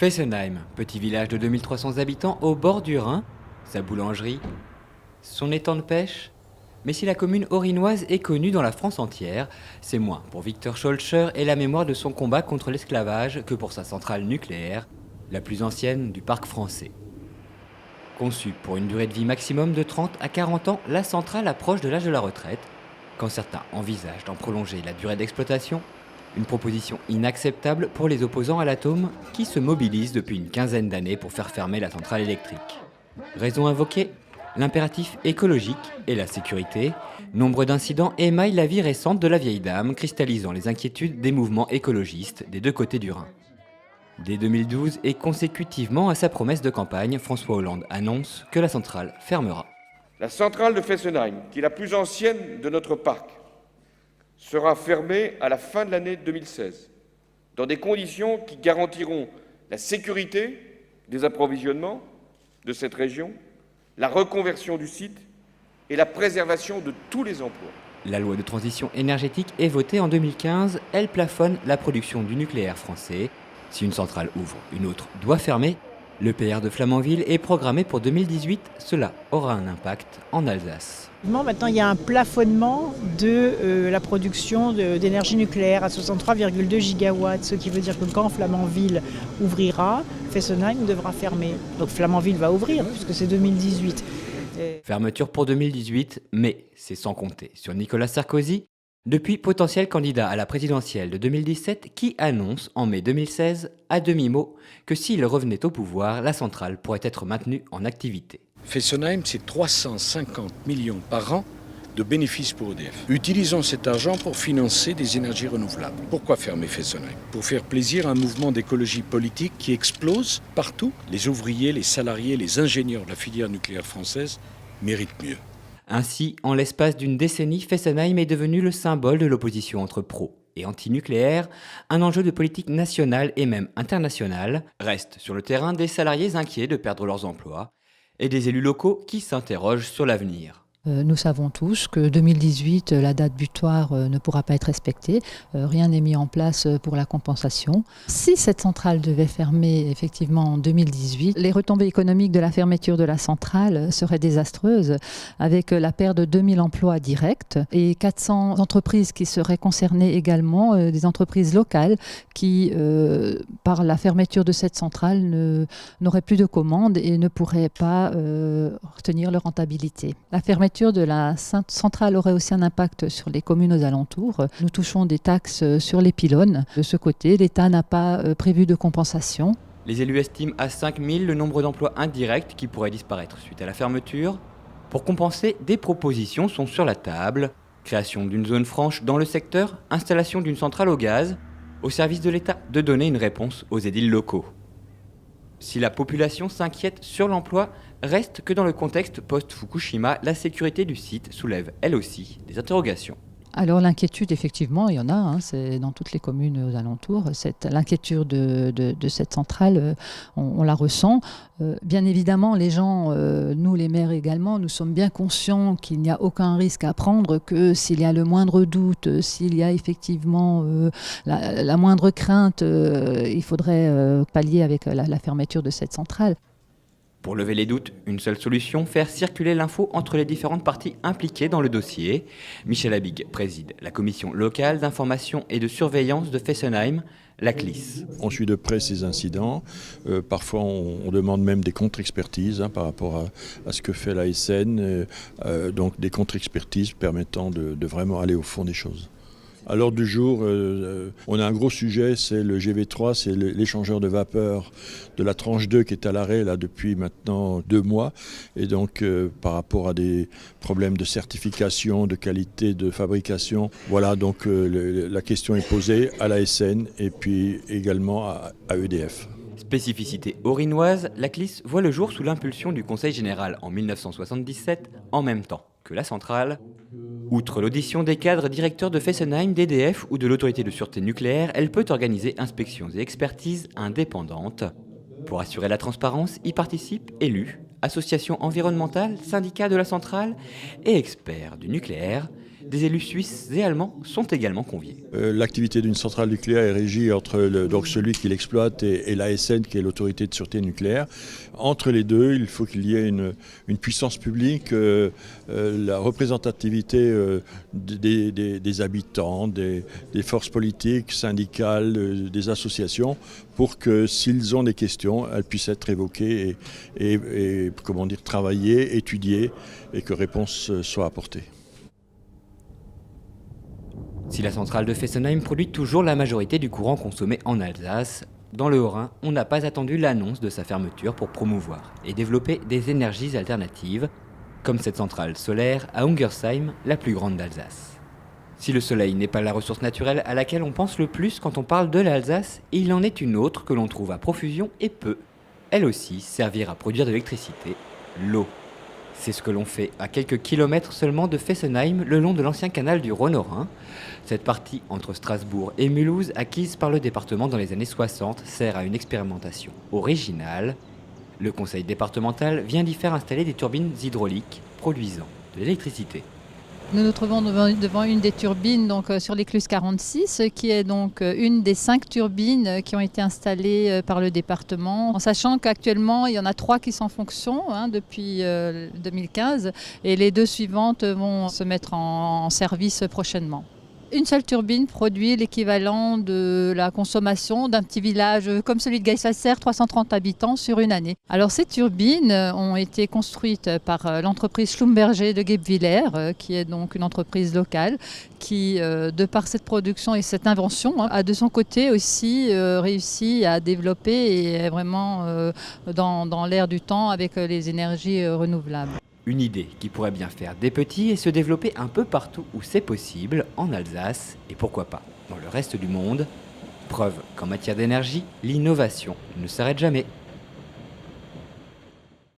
Fessenheim, petit village de 2300 habitants au bord du Rhin, sa boulangerie, son étang de pêche. Mais si la commune orinoise est connue dans la France entière, c'est moins pour Victor Schœlcher et la mémoire de son combat contre l'esclavage que pour sa centrale nucléaire, la plus ancienne du parc français. Conçue pour une durée de vie maximum de 30 à 40 ans, la centrale approche de l'âge de la retraite. Quand certains envisagent d'en prolonger la durée d'exploitation, une proposition inacceptable pour les opposants à l'atome qui se mobilisent depuis une quinzaine d'années pour faire fermer la centrale électrique. Raison invoquée, l'impératif écologique et la sécurité. Nombre d'incidents émaillent la vie récente de la vieille dame, cristallisant les inquiétudes des mouvements écologistes des deux côtés du Rhin. Dès 2012 et consécutivement à sa promesse de campagne, François Hollande annonce que la centrale fermera. La centrale de Fessenheim, qui est la plus ancienne de notre parc, sera fermée à la fin de l'année 2016, dans des conditions qui garantiront la sécurité des approvisionnements de cette région, la reconversion du site et la préservation de tous les emplois. La loi de transition énergétique est votée en 2015. Elle plafonne la production du nucléaire français. Si une centrale ouvre, une autre doit fermer. L'EPR de Flamanville est programmé pour 2018. Cela aura un impact en Alsace. Maintenant, il y a un plafonnement de la production d'énergie nucléaire à 63,2 gigawatts, ce qui veut dire que quand Flamanville ouvrira, Fessenheim devra fermer. Donc Flamanville va ouvrir, puisque c'est 2018. Fermeture pour 2018, mais c'est sans compter sur Nicolas Sarkozy, depuis potentiel candidat à la présidentielle de 2017, qui annonce en mai 2016, à demi-mot, que s'il revenait au pouvoir, la centrale pourrait être maintenue en activité. Fessenheim, c'est 350 millions par an de bénéfices pour EDF. Utilisons cet argent pour financer des énergies renouvelables. Pourquoi fermer Fessenheim? Pour faire plaisir à un mouvement d'écologie politique qui explose partout. Les ouvriers, les salariés, les ingénieurs de la filière nucléaire française méritent mieux. Ainsi, en l'espace d'une décennie, Fessenheim est devenu le symbole de l'opposition entre pro et anti-nucléaire, un enjeu de politique nationale et même internationale. Restent sur le terrain des salariés inquiets de perdre leurs emplois et des élus locaux qui s'interrogent sur l'avenir. Nous savons tous que 2018, la date butoir ne pourra pas être respectée. Rien n'est mis en place pour la compensation. Si cette centrale devait fermer effectivement en 2018, les retombées économiques de la fermeture de la centrale seraient désastreuses, avec la perte de 2000 emplois directs et 400 entreprises qui seraient concernées également, des entreprises locales qui, par la fermeture de cette centrale, n'auraient plus de commandes et ne pourraient pas retenir leur rentabilité. La fermeture de la centrale aurait aussi un impact sur les communes aux alentours. Nous touchons des taxes sur les pylônes. De ce côté, l'État n'a pas prévu de compensation. Les élus estiment à 5000 le nombre d'emplois indirects qui pourraient disparaître suite à la fermeture. Pour compenser, des propositions sont sur la table. Création d'une zone franche dans le secteur, installation d'une centrale au gaz, au service de l'État de donner une réponse aux édiles locaux. Si la population s'inquiète sur l'emploi, reste que dans le contexte post-Fukushima, la sécurité du site soulève elle aussi des interrogations. Alors l'inquiétude, effectivement, il y en a, c'est dans toutes les communes aux alentours. L'inquiétude de cette centrale, on la ressent. Bien évidemment, les gens, nous les maires également, nous sommes bien conscients qu'il n'y a aucun risque à prendre, que s'il y a le moindre doute, s'il y a effectivement la moindre crainte, il faudrait pallier avec la fermeture de cette centrale. Pour lever les doutes, une seule solution, faire circuler l'info entre les différentes parties impliquées dans le dossier. Michel Habig préside la commission locale d'information et de surveillance de Fessenheim, la CLIS. On suit de près ces incidents. Parfois, on demande même des contre-expertises par rapport à ce que fait l'ASN. Donc des contre-expertises permettant de vraiment aller au fond des choses. À l'ordre du jour, on a un gros sujet, c'est le GV3, c'est l'échangeur de vapeur de la tranche 2 qui est à l'arrêt là, depuis maintenant 2 mois. Et donc, par rapport à des problèmes de certification, de qualité de fabrication, voilà, donc la question est posée à l'ASN et puis également à EDF. Spécificité orinoise, la CLIS voit le jour sous l'impulsion du Conseil général en 1977, en même temps que la centrale. Outre l'audition des cadres directeurs de Fessenheim, d'EDF ou de l'autorité de sûreté nucléaire, elle peut organiser inspections et expertises indépendantes. Pour assurer la transparence, y participent élus, associations environnementales, syndicats de la centrale et experts du nucléaire. Des élus suisses et allemands sont également conviés. L'activité d'une centrale nucléaire est régie entre donc celui qui l'exploite et l'ASN, qui est l'autorité de sûreté nucléaire. Entre les deux, il faut qu'il y ait une puissance publique, la représentativité des habitants, des forces politiques, syndicales, des associations, pour que s'ils ont des questions, elles puissent être évoquées et comment dire, travaillées, étudiées, et que réponse soit apportée. Si la centrale de Fessenheim produit toujours la majorité du courant consommé en Alsace, dans le Haut-Rhin, on n'a pas attendu l'annonce de sa fermeture pour promouvoir et développer des énergies alternatives, comme cette centrale solaire à Ungersheim, la plus grande d'Alsace. Si le soleil n'est pas la ressource naturelle à laquelle on pense le plus quand on parle de l'Alsace, il en est une autre que l'on trouve à profusion et peut, elle aussi, servir à produire de l'électricité, l'eau. C'est ce que l'on fait à quelques kilomètres seulement de Fessenheim, le long de l'ancien canal du Rhône au Rhin. Cette partie entre Strasbourg et Mulhouse, acquise par le département dans les années 60, sert à une expérimentation originale. Le conseil départemental vient d'y faire installer des turbines hydrauliques produisant de l'électricité. Nous nous trouvons devant une des turbines donc, sur l'écluse 46, qui est donc une des 5 turbines qui ont été installées par le département, en sachant qu'actuellement il y en a 3 qui sont en fonction depuis 2015 et les 2 suivantes vont se mettre en service prochainement. Une seule turbine produit l'équivalent de la consommation d'un petit village comme celui de Geislasser, 330 habitants sur une année. Alors ces turbines ont été construites par l'entreprise Schlumberger de Guebwiller, qui est donc une entreprise locale, qui, de par cette production et cette invention, a de son côté aussi réussi à développer et est vraiment dans l'air du temps avec les énergies renouvelables. Une idée qui pourrait bien faire des petits et se développer un peu partout où c'est possible, en Alsace et pourquoi pas dans le reste du monde. Preuve qu'en matière d'énergie, l'innovation ne s'arrête jamais.